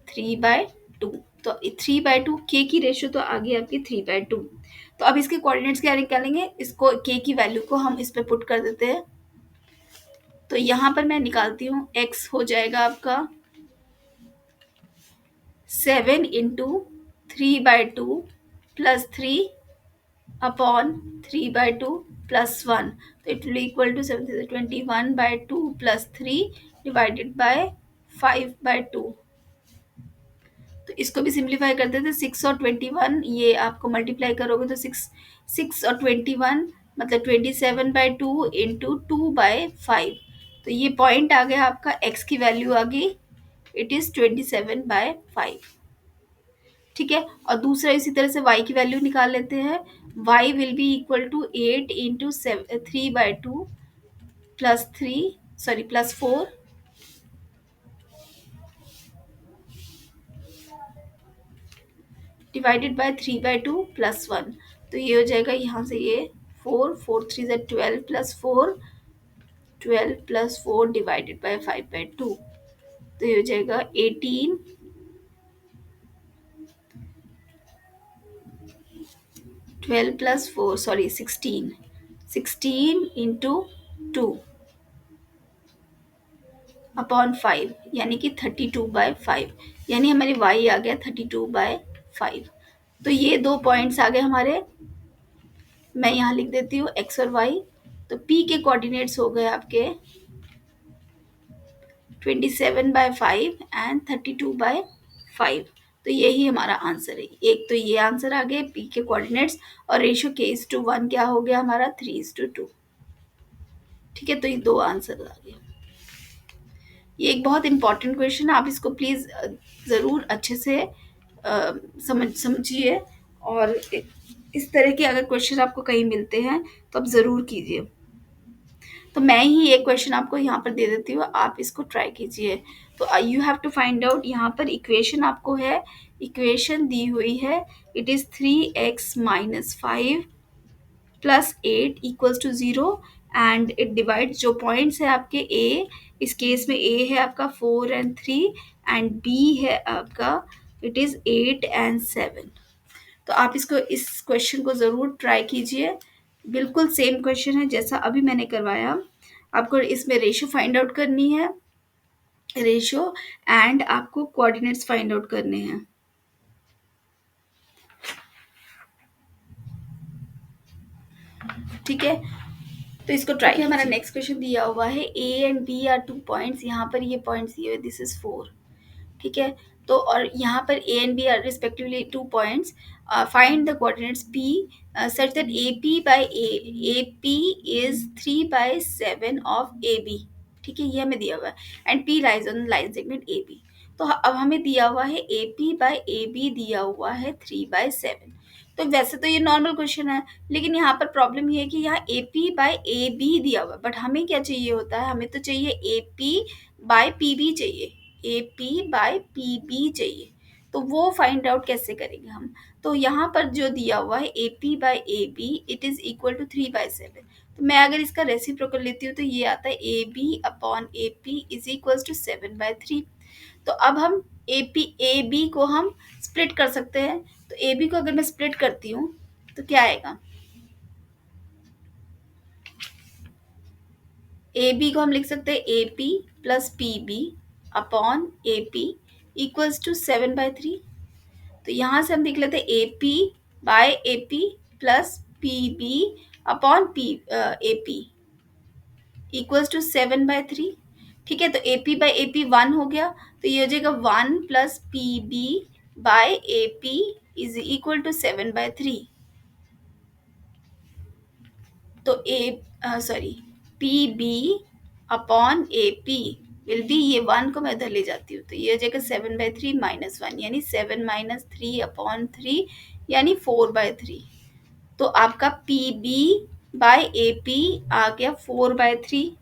3/2। तो 3/2 k की रेशियो तो आ गई आपकी 3/2। तो अब इसके कोऑर्डिनेट्स क्या निकालेंगे, इसको k की वैल्यू को हम इस पे पुट कर देते हैं। तो यहाँ पर मैं निकालती हूँ, x हो जाएगा आपका 7 × 3/2 +3 अपॉन 3/2 +1। तो इट विल इक्वल टू 7 से 21/2 +3 डिवाइडेड बाय 5/2। तो इसको भी सिंप्लीफाई करते थे। 6 और 21 ये आपको मल्टीप्लाई करोगे तो 6 और 21 मतलब 27/2 इंटू 2/5। तो ये पॉइंट आ गया आपका, x की वैल्यू आ गई, इट इज 27/5। ठीक है, और दूसरा इसी तरह से y की वैल्यू निकाल लेते हैं। y will be equal to 8 into 3/2 +4 divided by 3/2 +1। तो ये हो जाएगा यहाँ से ये 4 4 3 = 12 +4 डिवाइडेड बाय 5/2। तो ये हो जाएगा 18 12 +4 सॉरी 16 इंटू 2 अपॉन 5, यानी कि 32/5, यानी हमारी y आ गया 32/5। तो ये दो पॉइंट्स आ गए हमारे। मैं यहाँ लिख देती हूँ x और y। तो p के कोऑर्डिनेट्स हो गए आपके 27/5 एंड 32/5। तो यही हमारा आंसर है। एक तो ये आंसर आ गए p के कोऑर्डिनेट्स, और रेशियो k:1 क्या हो गया हमारा 3:2। ठीक है, तो ये दो आंसर आ गए। ये एक बहुत इंपॉर्टेंट क्वेश्चन है, आप इसको प्लीज़ ज़रूर अच्छे से समझिए और इस तरह के अगर क्वेश्चन आपको कहीं मिलते हैं तो आप ज़रूर कीजिए। तो मैं ही एक क्वेश्चन आपको यहाँ पर दे देती हूँ, आप इसको ट्राई कीजिए। तो you have to find out, यहाँ पर इक्वेशन आपको है, इक्वेशन दी हुई है, it is 3x - 5 plus 8 equals to 0 and it divide, जो पॉइंट्स है आपके ए, इस केस में ए है आपका 4 and 3 एंड बी है आपका इट इज़ 8 and 7। तो आप इसको, इस क्वेश्चन को ज़रूर ट्राई कीजिए। बिल्कुल सेम क्वेश्चन है जैसा अभी मैंने करवाया। आपको इसमें रेशो फाइंड आउट करनी है, रेशो, एंड आपको कोऑर्डिनेट्स फाइंड आउट करने हैं। ठीक है, तो इसको ट्राई। हमारा नेक्स्ट क्वेश्चन दिया हुआ है A and B are 2 points, यहाँ पर ये पॉइंट्स दिए हुए, दिस इज 4। ठीक है, तो और यहाँ पर A and B are respectively 2 points, find the coordinates P such that A P is 3/7 of A B. ठीक है, ये हमें दिया हुआ है, and P lies on line segment A B. तो अब हमें दिया हुआ है A P by A B दिया हुआ है 3/7। तो वैसे तो ये नॉर्मल क्वेश्चन है, लेकिन यहाँ पर प्रॉब्लम ये है कि यहाँ A P by A B दिया हुआ है, बट हमें क्या चाहिए होता है, हमें तो चाहिए A P by P B चाहिए, A P by P B चाहिए। तो वो फाइंड आउट कैसे करेंगे हम? तो यहाँ पर जो दिया हुआ है A P by A B it is equal to 3/7। तो मैं अगर इसका रेसिप्रोकल लेती हूँ तो ये आता है A B upon A P is equals to 7/3। तो अब हम ए बी को हम स्प्लिट कर सकते हैं। तो ए बी को अगर मैं स्प्लिट करती हूँ तो क्या आएगा, ए बी को हम लिख सकते हैं A P plus P B upon A P equals to 7/3। तो यहाँ से हम देख लेते हैं A P by A P plus P B upon P A P equals to 7/3। ठीक है, तो A P by A P 1 हो गया, तो ये हो जाएगा 1 plus P B by A P is equal to 7/3। तो P B upon A P will be, ये 1 को मैं इधर ले जाती हूँ तो ये हो जाएगा 7/3 माइनस 1, यानी 7 - 3/3 यानी 4/3। तो आपका P B by A P आ गया 4/3,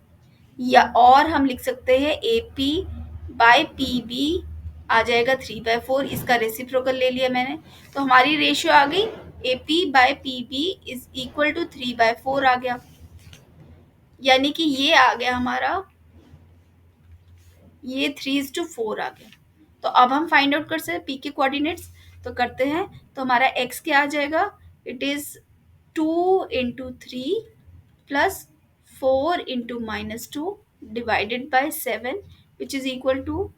या और हम लिख सकते हैं A P by P B आ जाएगा 3/4। इसका रेसिप्रोकल ले लिया मैंने, तो हमारी रेशियो आ गई A P by P B is equal to 3/4 आ गया, यानी कि ये आ गया हमारा, ये 3:4 आ गया। तो अब हम फाइंड आउट कर सकते हैं पी के कोऑर्डिनेट्स, तो करते हैं। तो हमारा एक्स क्या आ जाएगा, it is 2 × 3 plus 4 × -2 divided by 7 which is equal to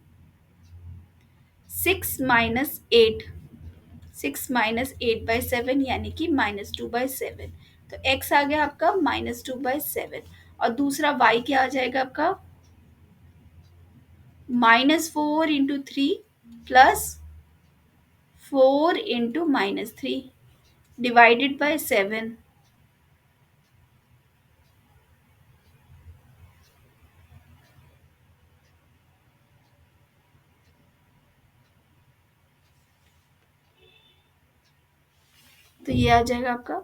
6 - 8/7 यानी कि -2/7। तो x आ गया आपका -2/7, और दूसरा y क्या आ जाएगा आपका, -4 × 3 प्लस 4 × -3 डिवाइडेड बाय 7। तो ये आ जाएगा आपका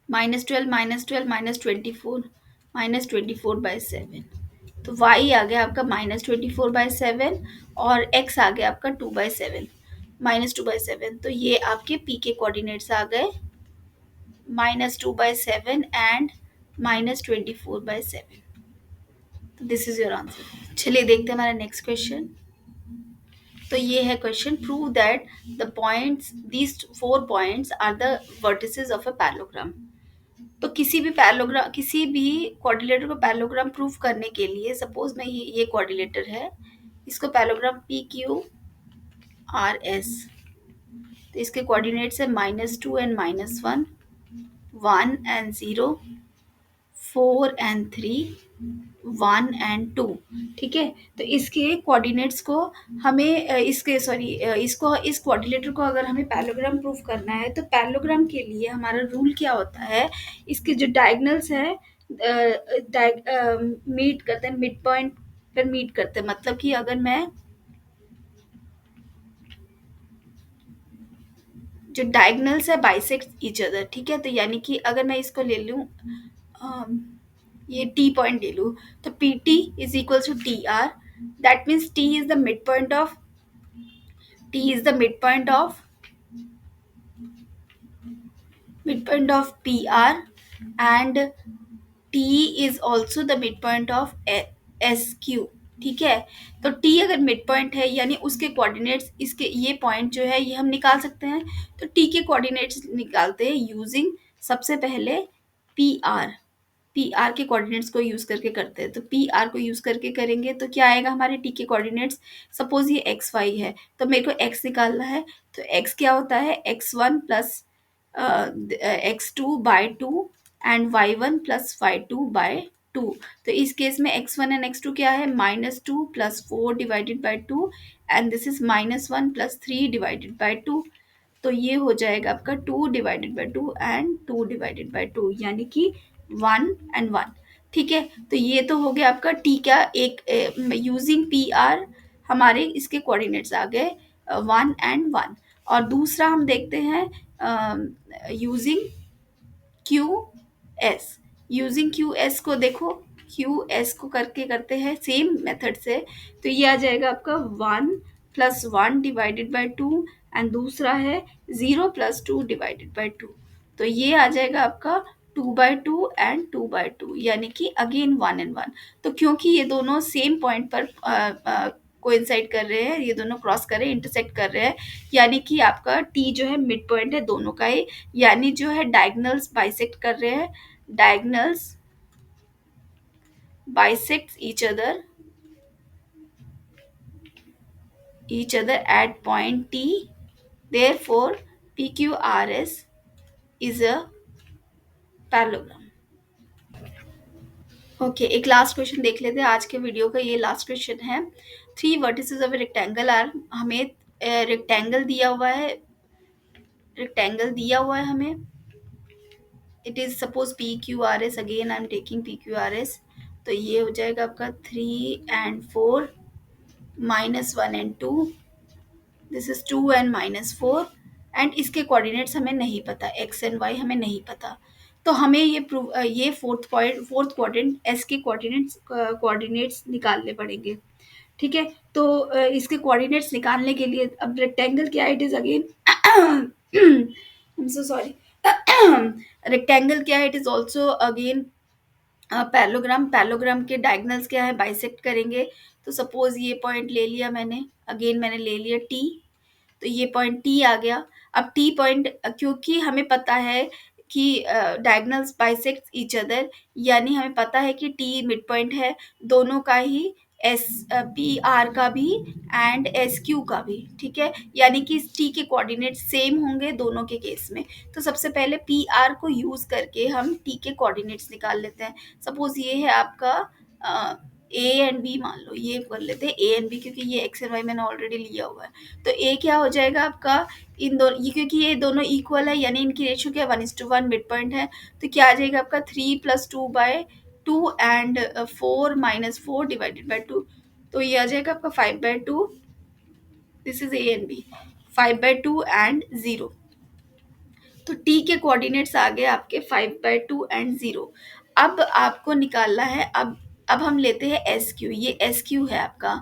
-12 -24 तो y आ गया आपका -24/7 और x आ गया आपका 2/7 -2/7। तो ये आपके p के कोऑर्डिनेट्स आ गए -2/7 एंड -24/7। तो दिस इज योर आंसर। चलिए देखते हैं हमारा नेक्स्ट क्वेश्चन। तो ये है question, prove that the points, these 4 points are the vertices of a parallelogram. तो किसी भी पैरेललोग्राम, किसी भी क्वाड्रिलेटर को पैरेललोग्राम प्रूफ करने के लिए, सपोज मैं ये क्वाड्रिलेटर है, इसको parallelogram P Q R S, तो इसके कोऑर्डिनेट्स है -2 and -1, 1 and 0, 4 and 3, 1 and 2। ठीक है, तो इसके कोऑर्डिनेट्स को हमें इसको, इस कोऑर्डिनेटर को अगर हमें पैरेललोग्राम प्रूफ करना है, तो पैरेललोग्राम के लिए हमारा रूल क्या होता है, इसके जो डायगोनल्स है मीट करते हैं, मिड पॉइंट पर मीट करते हैं। मतलब कि अगर मैं जो डायगनल्स है बाइसेक्ट ईच अदर, ठीक है। तो यानी कि अगर मैं इसको ले लूँ, ये टी पॉइंट ले लूँ, तो P T is equal to T R, that means T is the mid point of, T is the midpoint of PR, and T is also the midpoint of SQ, ठीक है। तो T अगर mid point है यानी उसके coordinates, इसके ये point जो है ये हम निकाल सकते हैं। तो T के कोऑर्डिनेट्स निकालते हैं यूजिंग, सबसे पहले PR, पी आर के कोऑर्डिनेट्स को यूज करके करते हैं। तो पी आर को यूज करके करेंगे तो क्या आएगा हमारे टी के कोऑर्डिनेट्स, सपोज ये एक्स वाई है तो मेरे को एक्स निकालना है। तो एक्स क्या होता है, X one plus X two by two and Y one plus Y two by two. तो इस केस में X one and X two क्या है, -2 + 4 divided by two, and this is -1 + 3 divided by two. तो ये हो जाएगा आपका 2 divided by two and 2 divided by two, यानी कि 1 एंड 1, ठीक है। तो ये तो हो गया आपका टी का एक, यूजिंग पी आर हमारे इसके कोऑर्डिनेट्स आ गए 1 एंड 1। और दूसरा हम देखते हैं using Q S, using Q S को देखो, क्यू एस को करके करते हैं सेम मेथड से। तो ये आ जाएगा आपका 1 + 1 डिवाइडेड बाई टू, एंड दूसरा है 0 + 2 डिवाइडेड बाई टू। तो ये आ जाएगा आपका 2/2 एंड 2/2, यानी कि अगेन 1 एंड 1। तो क्योंकि ये दोनों सेम पॉइंट पर कोइंसाइड कर रहे हैं, ये दोनों क्रॉस कर रहे हैं, इंटरसेक्ट कर रहे हैं, यानी कि आपका टी जो है मिड पॉइंट है दोनों का ही, यानी जो है डायगनल्स बाइसेक्ट कर रहे हैं, diagonals bisects each other at point T, therefore PQRS is a parallelogram। Okay, एक लास्ट क्वेश्चन देख लेते हैं आज के वीडियो का, ये लास्ट क्वेश्चन है। 3 vertices ऑफ रेक्टेंगल आर, हमें रेक्टेंगल दिया हुआ है, रेक्टेंगल दिया हुआ है हमें, it is suppose P Q R S, again I am taking P Q R S. तो ये हो जाएगा आपका 3 and 4, -1 and 2, this is 2 and -4, and इसके कोऑर्डिनेट्स हमें नहीं पता, एक्स एंड वाई हमें नहीं पता। तो हमें ये प्रूव, ये फोर्थ क्वाड्रेंट एस के कोऑर्डिनेट्स निकालने पड़ेंगे, ठीक है। तो इसके कोऑर्डिनेट्स निकालने के लिए, अब रेक्टेंगल क्या है, it is again I am so sorry, rectangle क्या है, it is also again parallelogram. Parallelogram के डायगोनल्स क्या है, बाइसेक्ट करेंगे। तो सपोज ये पॉइंट ले लिया मैंने, अगेन मैंने ले लिया टी, तो ये पॉइंट टी आ गया। अब टी पॉइंट, क्योंकि हमें पता है कि डायगोनल्स बाइसेक्ट ईच अदर, यानी हमें पता है कि टी मिड पॉइंट है दोनों का ही, एस पी आर का भी एंड एस क्यू का भी, ठीक है। यानी कि टी के कोऑर्डिनेट सेम होंगे दोनों के केस में। तो सबसे पहले पी आर को यूज करके हम टी के कोऑर्डिनेट्स निकाल लेते हैं। सपोज ये है आपका ए एंड बी, मान लो ये कर लेते हैं ए एंड बी, क्योंकि ये एक्स एंड वाई मैंने ऑलरेडी लिया हुआ है। तो ए क्या हो जाएगा आपका, इन दोनों, ये क्योंकि ये दोनों इक्वल है यानी इनकी रेशियो क्या, 1:1 मिड पॉइंट है। तो क्या आ जाएगा आपका 3 + 2/2 एंड 4 - 4 डिवाइडेड बाई 2। तो ये आ जाएगा आपका 5/2, this is A and B, 5/2 and 0। तो टी के कोऑर्डिनेट्स आ गए आपके 5/2 एंड 0। अब आपको निकालना है, अब हम लेते हैं एस क्यू, ये एस क्यू है आपका।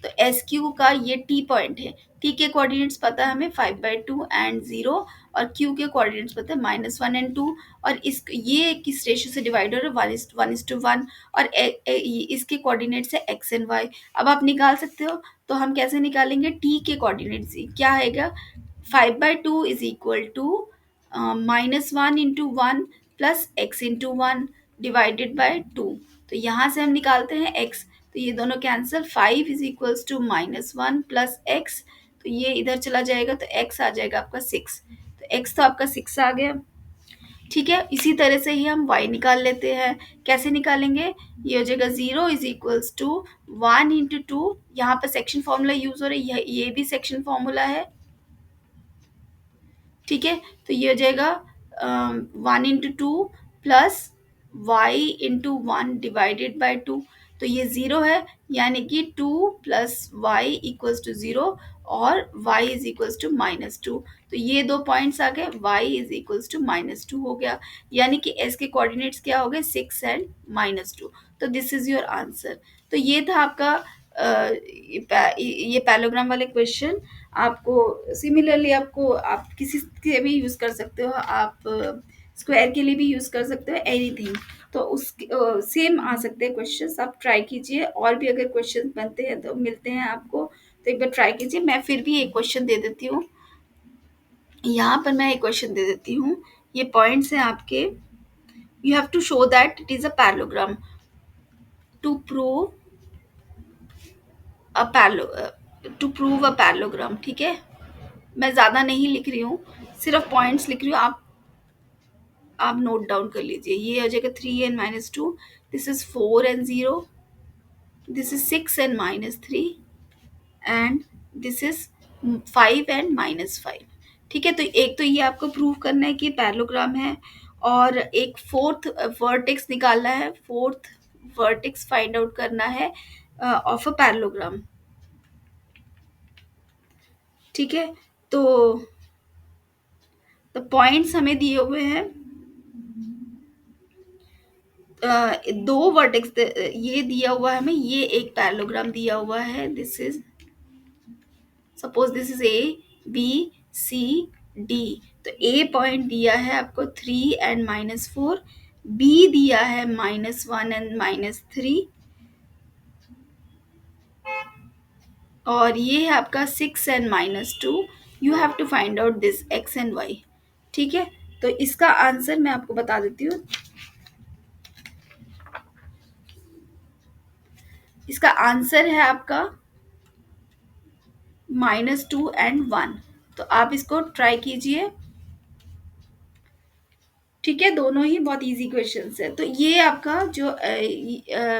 तो एस क्यू का ये टी पॉइंट है, टी के कोऑर्डिनेट्स पता है हमें 5/2 एंड 0, और क्यू के कोऑर्डिनेट्स पता है -1 एंड 2, और इस ये किस रेशियो से डिवाइड हो रहा है, 1:1, और इसके कोऑर्डिनेट्स है एक्स एंड वाई। अब आप निकाल सकते हो, तो हम कैसे निकालेंगे, टी के कोऑर्डिनेट्स क्या आएगा, 5/2 is equal to -1 × 1 + x × 1 divided by 2। तो यहाँ से हम निकालते हैं x, तो ये दोनों cancel, 5 is equals to -1 + x, तो ये इधर चला जाएगा, तो x आ जाएगा आपका 6। तो x तो आपका 6 आ गया, ठीक है। इसी तरह से ही हम y निकाल लेते हैं। कैसे निकालेंगे, ये हो जाएगा 0 इज इक्वल्स टू 1 × 2, यहाँ पर सेक्शन फॉर्मूला यूज हो रहा है, ये भी सेक्शन फॉर्मूला है, ठीक है। तो ये हो जाएगा 1 × 2 + y × 1 डिवाइडेड बाय 2। तो ये 0 है, यानी कि 2 + y = 0, और y इज इक्वल्स टू -2। तो ये 2 पॉइंट्स आ गए, y इज इक्वल्स टू -2 हो गया, यानी कि s के कोऑर्डिनेट्स क्या हो गए 6 एंड -2। तो दिस इज योर आंसर। तो ये था आपका ये पैलोग्राम वाले क्वेश्चन। आपको सिमिलरली आपको आप किसी के भी यूज़ कर सकते हो, आप स्क्वायर के लिए भी यूज़ कर सकते हो, एनीथिंग। तो उस सेम आ सकते हैं क्वेश्चंस, आप ट्राई कीजिए। और भी अगर क्वेश्चंस बनते हैं तो मिलते हैं आपको, तो एक बार ट्राई कीजिए। मैं फिर भी एक क्वेश्चन दे देती हूँ, यहाँ पर मैं एक क्वेश्चन दे देती हूँ। ये पॉइंट्स हैं आपके। You have to show that it is a parallelogram to prove a parallel to prove a parallelogram. ठीक है, मैं ज़्यादा नहीं लिख रही हूँ, सिर्फ पॉइंट्स लिख रही हूँ। आप नोट डाउन कर लीजिए। ये हो जाएगा 3 and -2, this is 4 and 0, this is 6 and -3, and this is 5 and -5। ठीक है, तो एक तो ये आपको प्रूव करना है कि पैरेललोग्राम है, और एक फोर्थ वर्टेक्स निकालना है, फोर्थ वर्टेक्स फाइंड आउट करना है ऑफ अ पैरेललोग्राम। ठीक है, तो पॉइंट्स हमें दिए हुए हैं, दो वर्टेक्स ये दिया हुआ है हमें, ये एक पैरेललोग्राम दिया हुआ है। This is suppose this is A B C D. तो ए पॉइंट दिया है आपको 3 एंड -4, बी दिया है -1 एंड -3, और ये है आपका 6 and -2। You have to find out this X and Y. ठीक है, तो इसका आंसर मैं आपको बता देती हूँ। इसका आंसर है आपका -2 एंड 1। तो आप इसको ट्राई कीजिए। ठीक है, दोनों ही बहुत इजी क्वेश्चंस है। तो ये आपका जो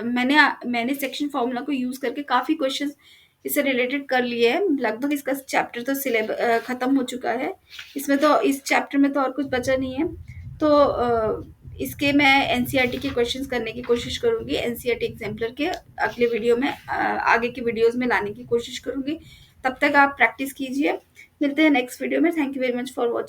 मैंने सेक्शन फॉर्मूला को यूज करके काफी क्वेश्चंस इससे रिलेटेड कर लिए हैं। लगभग इसका चैप्टर तो सिलेबस खत्म हो चुका है। इसमें तो इस चैप्टर में तो और कुछ बचा नहीं है। तो इसके मैं एनसीईआरटी के क्वेश्चंस करने की कोशिश करूंगी, एनसीईआरटी एग्जाम्पलर के अगले वीडियो में, आगे के वीडियोज में लाने की कोशिश करूंगी। तब तक आप प्रैक्टिस कीजिए। मिलते हैं नेक्स्ट वीडियो में। Thank you very much for watching.